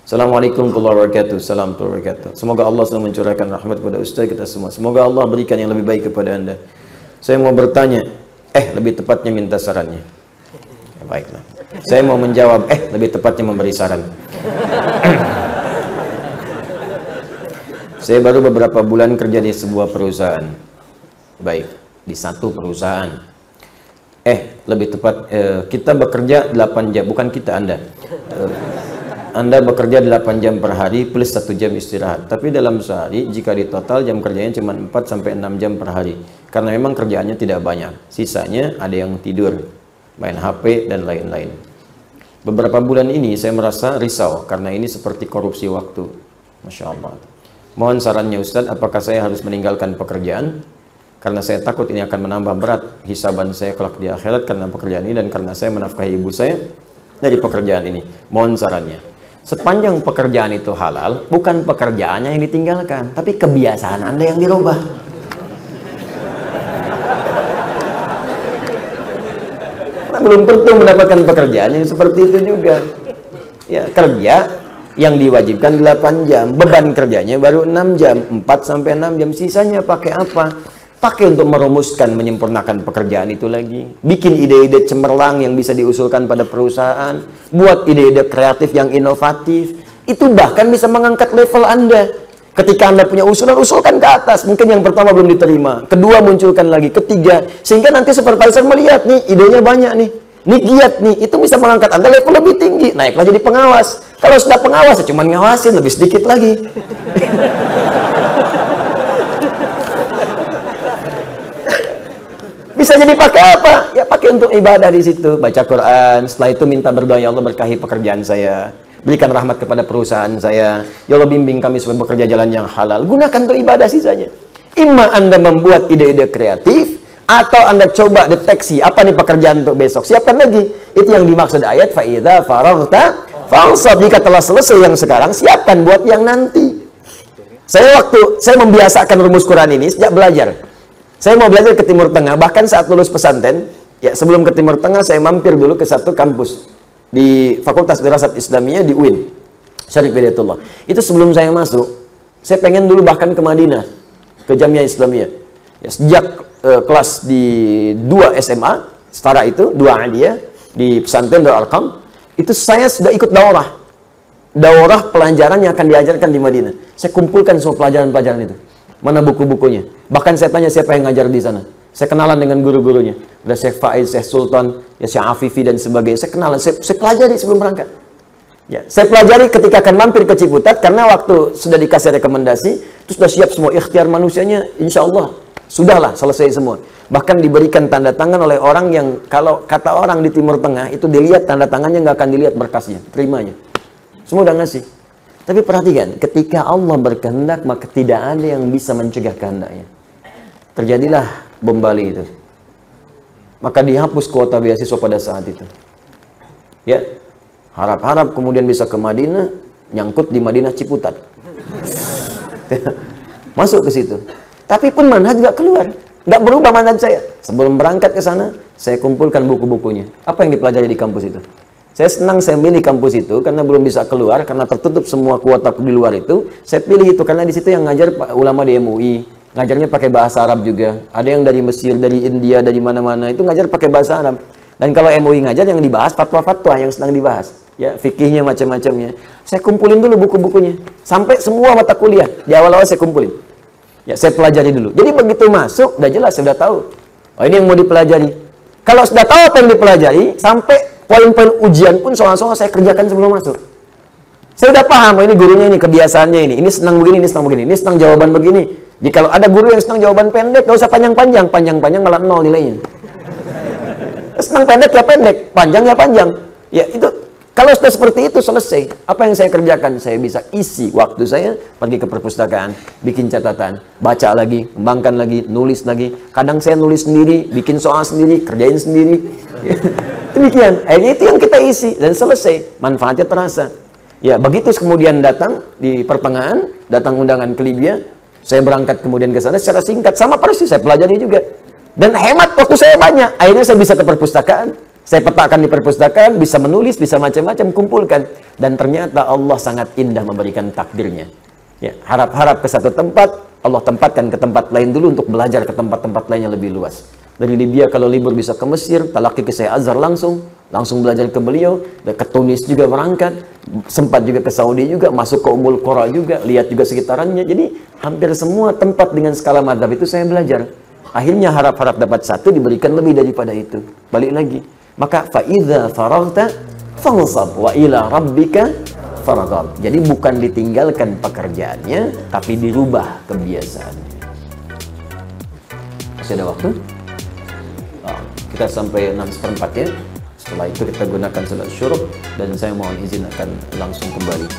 Assalamualaikum warahmatullahi wabarakatuh. Salam warahmatullahi wabarakatuh. Semoga Allah selalu mencurahkan rahmat kepada Ustaz kita semua. Semoga Allah berikan yang lebih baik kepada Anda. Saya mau bertanya, lebih tepatnya minta sarannya. Ya, baiklah. Saya mau menjawab, lebih tepatnya memberi saran. Saya baru beberapa bulan kerja di sebuah perusahaan. Baik, di satu perusahaan. Lebih tepat, kita bekerja 8 jam, bukan kita, Anda. Anda bekerja 8 jam per hari plus 1 jam istirahat. Tapi dalam sehari, jika di total jam kerjanya cuma 4-6 jam per hari. Karena memang kerjaannya tidak banyak. Sisanya ada yang tidur, main HP, dan lain-lain. Beberapa bulan ini saya merasa risau, karena ini seperti korupsi waktu. Masya Allah. Mohon sarannya Ustadz, apakah saya harus meninggalkan pekerjaan? Karena saya takut ini akan menambah berat hisaban saya kelak di akhirat karena pekerjaan ini, dan karena saya menafkahi ibu saya dari pekerjaan ini. Mohon sarannya. Sepanjang pekerjaan itu halal, bukan pekerjaannya yang ditinggalkan, tapi kebiasaan Anda yang dirubah. Nah, belum tentu mendapatkan pekerjaan yang seperti itu juga. Ya, kerja yang diwajibkan 8 jam, beban kerjanya baru 6 jam, 4-6 jam, sisanya pakai apa? Pakai untuk merumuskan, menyempurnakan pekerjaan itu lagi. Bikin ide-ide cemerlang yang bisa diusulkan pada perusahaan. Buat ide-ide kreatif yang inovatif. Itu bahkan bisa mengangkat level Anda. Ketika Anda punya usulan, usulkan ke atas. Mungkin yang pertama belum diterima. Kedua munculkan lagi. Ketiga. Sehingga nanti supervisor melihat nih, idenya banyak nih. Nih giat nih. Itu bisa mengangkat Anda level lebih tinggi. Naiklah jadi pengawas. Kalau sudah pengawas, ya cuma ngawasin lebih sedikit lagi. Bisa jadi pakai apa? Ya pakai untuk ibadah di situ, baca Quran. Setelah itu minta berdoa, ya Allah berkahi pekerjaan saya, berikan rahmat kepada perusahaan saya, ya Allah bimbing kami supaya bekerja jalan yang halal. Gunakan untuk ibadah sisanya. Imma Anda membuat ide-ide kreatif, atau Anda coba deteksi apa nih pekerjaan untuk besok. Siapkan lagi. Itu yang dimaksud ayat fa idza faraghta fansab. Jika telah selesai yang sekarang, siapkan buat yang nanti. Saya membiasakan rumus Quran ini sejak belajar. Saya mau belajar ke Timur Tengah, bahkan saat lulus pesantren, ya sebelum ke Timur Tengah saya mampir dulu ke satu kampus di Fakultas Dirasat Islamiyah di UIN, Syarif Hidayatullah. Itu sebelum saya masuk, saya pengen dulu bahkan ke Madinah, ke Jamiah Islamiyah. Ya, sejak kelas di 2 SMA, setara itu, 2 Aliyah, di pesantren Darul Arqam, itu saya sudah ikut daurah. Daurah pelajaran yang akan diajarkan di Madinah. Saya kumpulkan semua pelajaran-pelajaran itu. Mana buku-bukunya? Bahkan saya tanya siapa yang ngajar di sana. Saya kenalan dengan guru-gurunya. Ada Syekh Faiz, Syekh Sultan, ya Syekh Afifi dan sebagainya. Saya kenalan, saya pelajari sebelum berangkat. Ya, saya pelajari ketika akan mampir ke Ciputat, karena waktu sudah dikasih rekomendasi, itu sudah siap semua ikhtiar manusianya, insya Allah sudahlah selesai semua. Bahkan diberikan tanda tangan oleh orang yang kalau kata orang di Timur Tengah itu dilihat tanda tangannya nggak akan dilihat berkasnya, terimanya. Semua udah ngasih. Tapi perhatikan, ketika Allah berkehendak, maka tidak ada yang bisa mencegah kehendaknya. Terjadilah bom Bali itu. Maka dihapus kuota beasiswa pada saat itu. Ya, harap-harap kemudian bisa ke Madinah, nyangkut di Madinah Ciputat. Masuk ke situ. Tapi pun manhaj gak keluar. Gak berubah manhaj saya. Sebelum berangkat ke sana, saya kumpulkan buku-bukunya. Apa yang dipelajari di kampus itu? Saya senang saya milih kampus itu karena belum bisa keluar, karena tertutup semua kuota di luar itu. Saya pilih itu karena di situ yang ngajar ulama di MUI, ngajarnya pakai bahasa Arab juga. Ada yang dari Mesir, dari India, dari mana-mana itu ngajar pakai bahasa Arab. Dan kalau MUI ngajar yang dibahas fatwa-fatwa yang sedang dibahas, ya fikihnya macam-macamnya. Saya kumpulin dulu buku-bukunya sampai semua mata kuliah di awal-awal saya kumpulin. Ya saya pelajari dulu. Jadi begitu masuk udah jelas, saya udah tahu. Oh ini yang mau dipelajari. Kalau sudah tahu apa yang dipelajari, sampai poin-poin ujian pun soal-soal saya kerjakan sebelum masuk. Saya udah paham, ini gurunya ini, kebiasaannya ini. Ini senang begini, ini senang begini. Ini senang jawaban begini. Jadi kalau ada guru yang senang jawaban pendek, gak usah panjang-panjang. Panjang-panjang malah 0 nilainya. Senang pendek ya pendek, panjang ya panjang. Ya itu, kalau sudah seperti itu selesai. Apa yang saya kerjakan? Saya bisa isi waktu saya, pergi ke perpustakaan, bikin catatan, baca lagi, kembangkan lagi, nulis lagi. Kadang saya nulis sendiri, bikin soal sendiri, kerjain sendiri. Demikian, akhirnya itu yang kita isi dan selesai, manfaatnya terasa. Ya begitu kemudian datang di pertengahan, datang undangan ke Libya, saya berangkat kemudian ke sana secara singkat, sama persis saya pelajari juga. Dan hemat waktu saya banyak, akhirnya saya bisa ke perpustakaan, Saya petakan di perpustakaan, bisa menulis, bisa macam-macam, kumpulkan. Dan ternyata Allah sangat indah memberikan takdirnya. Ya, harap-harap ke satu tempat, Allah tempatkan ke tempat lain dulu untuk belajar ke tempat-tempat lain yang lebih luas. Dari Libya kalau libur bisa ke Mesir, talaki ke Syekh Azhar langsung belajar ke beliau, dan ke Tunis juga berangkat, sempat juga ke Saudi juga, masuk ke Ummul Qura juga, lihat juga sekitarannya. Jadi hampir semua tempat dengan skala madhab itu saya belajar. Akhirnya harap-harap dapat satu, diberikan lebih daripada itu. Balik lagi. Maka fa'idha faraghta fansab wa ila rabbika farghab. Jadi bukan ditinggalkan pekerjaannya, tapi dirubah kebiasaannya. Masih ada waktu? Kita sampai 6/4 ya. Setelah itu kita gunakan salat syuruk dan saya mohon izin akan langsung kembali.